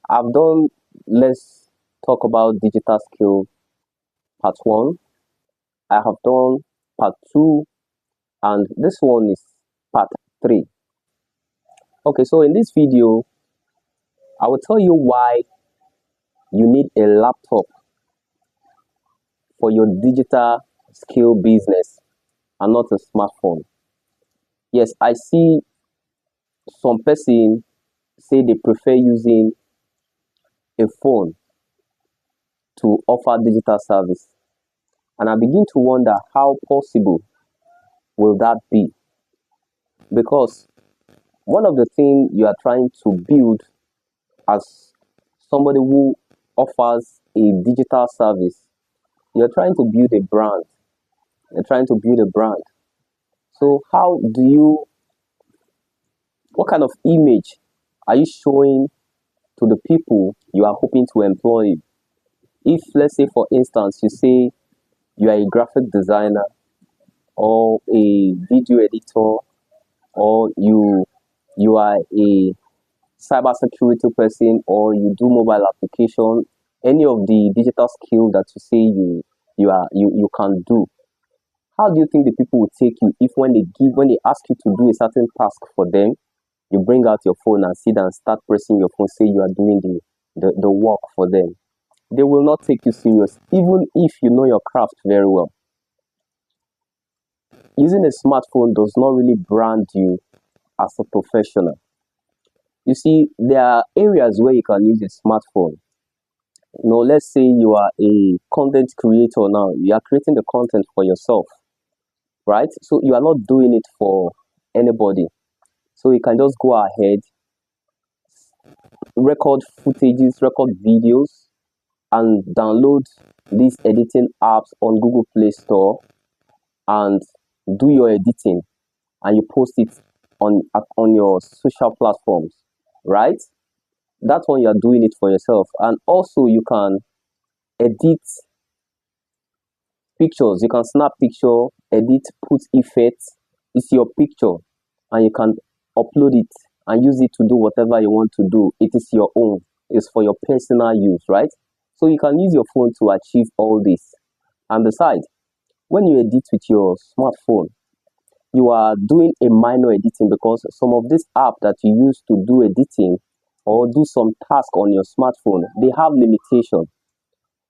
I've done, let's talk about digital skill part one. I have done part two, and this one is part three. Okay, so in this video, I will tell you why you need a laptop for your digital skill business and not a smartphone. Yes, I see some person say they prefer using a phone to offer digital service, and I begin to wonder how possible will that be? Because one of the things you are trying to build as somebody who offers a digital service, you're trying to build a brand. You're trying to build a brand. So how do you, what kind of image are you showing to the people you are hoping to employ? If, let's say, for instance, you say you are a graphic designer or a video editor, or you are a cybersecurity person, or you do mobile application, any of the digital skill that you say you can do, how do you think the people will take you if when they ask you to do a certain task for them, you bring out your phone and sit and start pressing your phone, say you are doing the work for them? They will not take you serious, even if you know your craft very well. Using a smartphone does not really brand you as a professional. You see, there are areas where you can use a smartphone. Let's say you are a content creator now. You are creating the content for yourself, right? So you are not doing it for anybody. So you can just go ahead, record footages, record videos, and download these editing apps on Google Play Store and do your editing, and you post it on your social platforms, right? That's when you are doing it for yourself. And also you can edit pictures. You can snap picture, edit, put effects. It's your picture, and you can upload it and use it to do whatever you want to do. It is your own. It's for your personal use, right? So you can use your phone to achieve all this. And besides, when you edit with your smartphone, you are doing a minor editing, because some of this app that you use to do editing or do some task on your smartphone, they have limitation.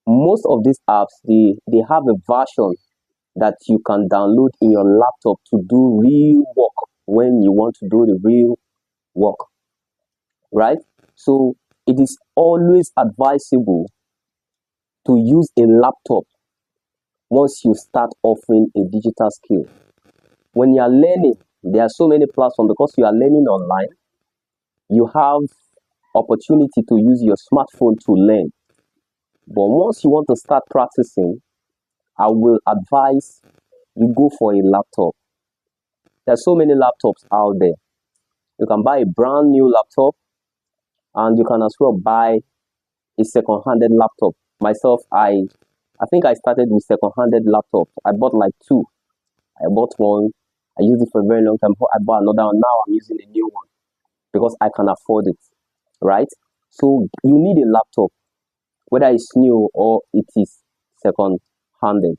Most of these apps, they have a version that you can download in your laptop to do real work when you want to do the real work, right? So it is always advisable to use a laptop once you start offering a digital skill. When you are learning, there are so many platforms, because you are learning online. You have opportunity to use your smartphone to learn. But once you want to start practicing, I will advise you go for a laptop. There's so many laptops out there. You can buy a brand new laptop, and you can as well buy a second-handed laptop. Myself, I think I started with second-handed laptops. I bought like two. I bought one. I used it for a very long time. I bought another one. Now I'm using a new one because I can afford it, right? So you need a laptop, whether it's new or it is second-handed,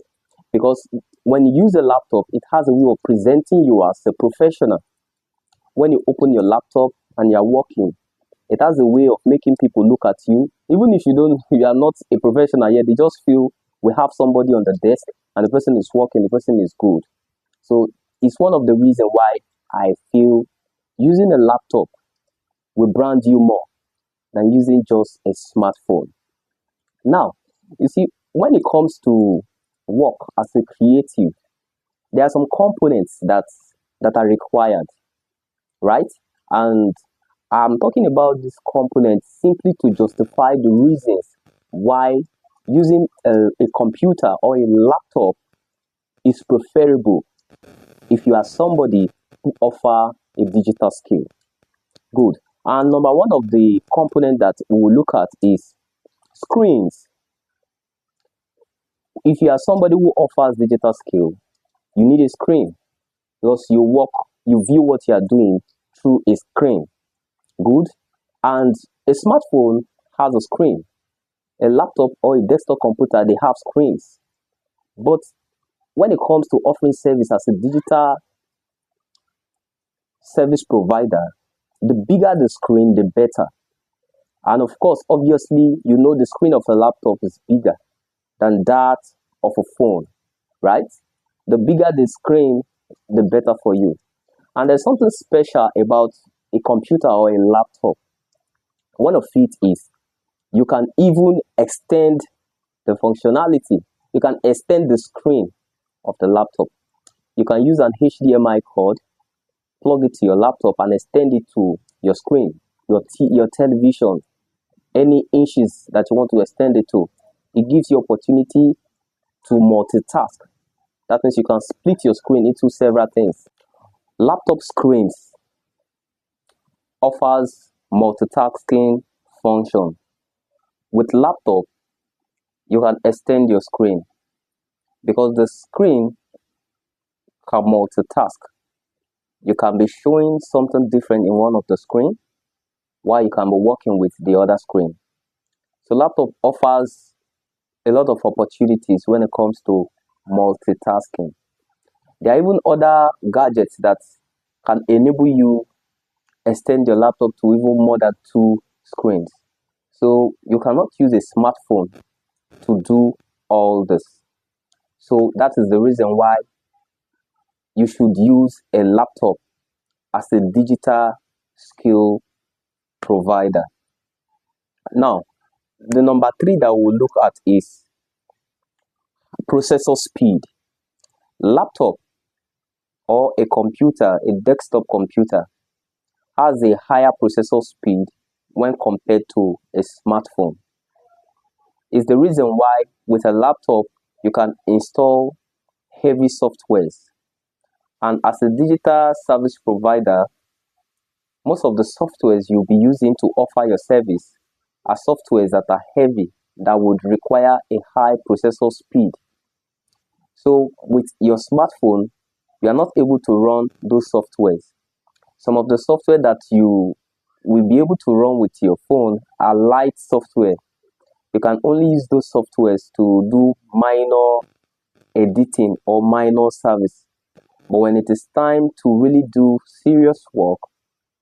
because when you use a laptop, it has a way of presenting you as a professional. When you open your laptop and you're working, it has a way of making people look at you. Even if you are not a professional yet, they just feel we have somebody on the desk and the person is working, the person is good. So it's one of the reasons why I feel using a laptop will brand you more than using just a smartphone. Now, you see, when it comes to work as a creative, there are some components that are required, right? And I'm talking about these components simply to justify the reasons why using a computer or a laptop is preferable if you are somebody who offer a digital skill. Good. And number one of the component that we will look at is screens. If you are somebody who offers digital skill, you need a screen, because you view what you are doing through a screen. Good. And a smartphone has a screen. A laptop or a desktop computer, they have screens. But when it comes to offering service as a digital service provider, the bigger the screen, the better. And of course, obviously, the screen of a laptop is bigger than that of a phone, right? The bigger the screen, the better for you. And there's something special about a computer or a laptop. One of it is you can even extend the functionality. You can extend the screen of the laptop. You can use an HDMI cord, plug it to your laptop, and extend it to your screen, your television, any inches that you want to extend it to. It gives you opportunity to multitask. That means you can split your screen into several things. Laptop screens offers multitasking function. With laptop, you can extend your screen because the screen can multitask. You can be showing something different in one of the screen while you can be working with the other screen. So laptop offers a lot of opportunities when it comes to multitasking. There are even other gadgets that can enable you extend your laptop to even more than 2 screens. So you cannot use a smartphone to do all this. So that is the reason why you should use a laptop as a digital skill provider. Now, the number 3 that we'll look at is processor speed. Laptop or a computer, a desktop computer, has a higher processor speed when compared to a smartphone. It's the reason why with a laptop you can install heavy softwares. And as a digital service provider, most of the softwares you'll be using to offer your service are softwares that are heavy, that would require a high processor speed. So with your smartphone, you are not able to run those softwares. Some of the software that you will be able to run with your phone are light software. You can only use those softwares to do minor editing or minor service. But when it is time to really do serious work,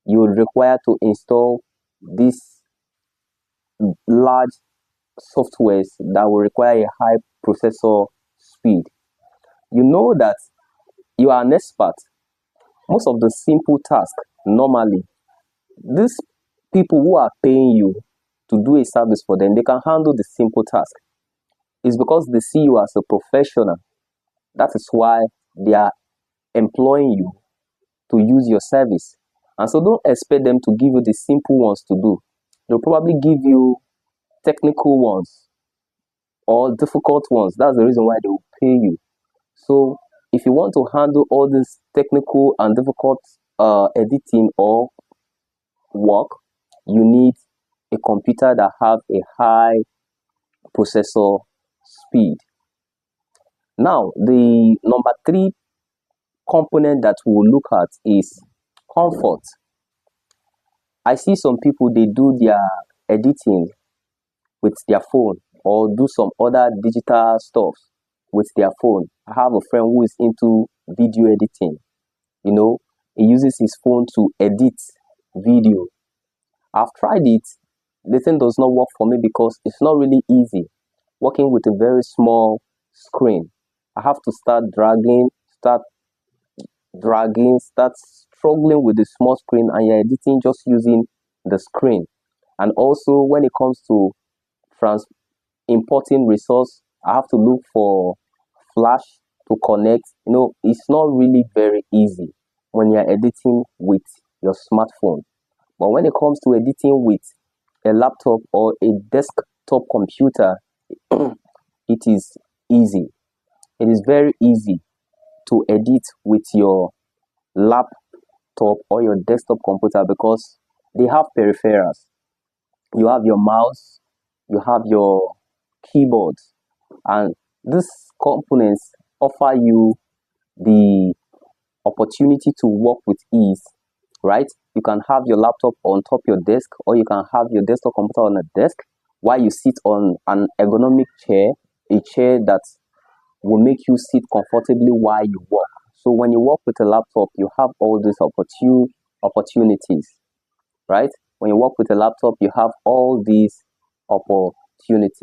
you will require to install these large softwares that will require a high processor speed. You know that you are an expert. Most of the simple tasks, normally, these people who are paying you to do a service for them, they can handle the simple task. It's because they see you as a professional. That is why they are employing you to use your service. And so don't expect them to give you the simple ones to do. They'll probably give you technical ones or difficult ones. That's the reason why they will pay you. So if you want to handle all this technical and difficult editing or work, you need a computer that have a high processor speed. Now, the number 3 component that we'll look at is comfort. I see some people, they do their editing with their phone or do some other digital stuff with their phone. I have a friend who is into video editing. He uses his phone to edit video. I've tried it. The thing does not work for me because it's not really easy working with a very small screen. I have to start struggling with the small screen, and you're editing just using the screen. And also when it comes to importing resource, I have to look for flash to connect. It's not really very easy when you're editing with your smartphone. But when it comes to editing with a laptop or a desktop computer, it is easy. It is very easy to edit with your laptop or your desktop computer because they have peripherals. You have your mouse, you have your keyboard, and these components offer you the opportunity to work with ease right? You can have your laptop on top your desk, or you can have your desktop computer on a desk while you sit on an ergonomic chair, a chair that will make you sit comfortably while you work. So when you work with a laptop, you have all these opportunities, right? When you work with a laptop, you have all these opportunities.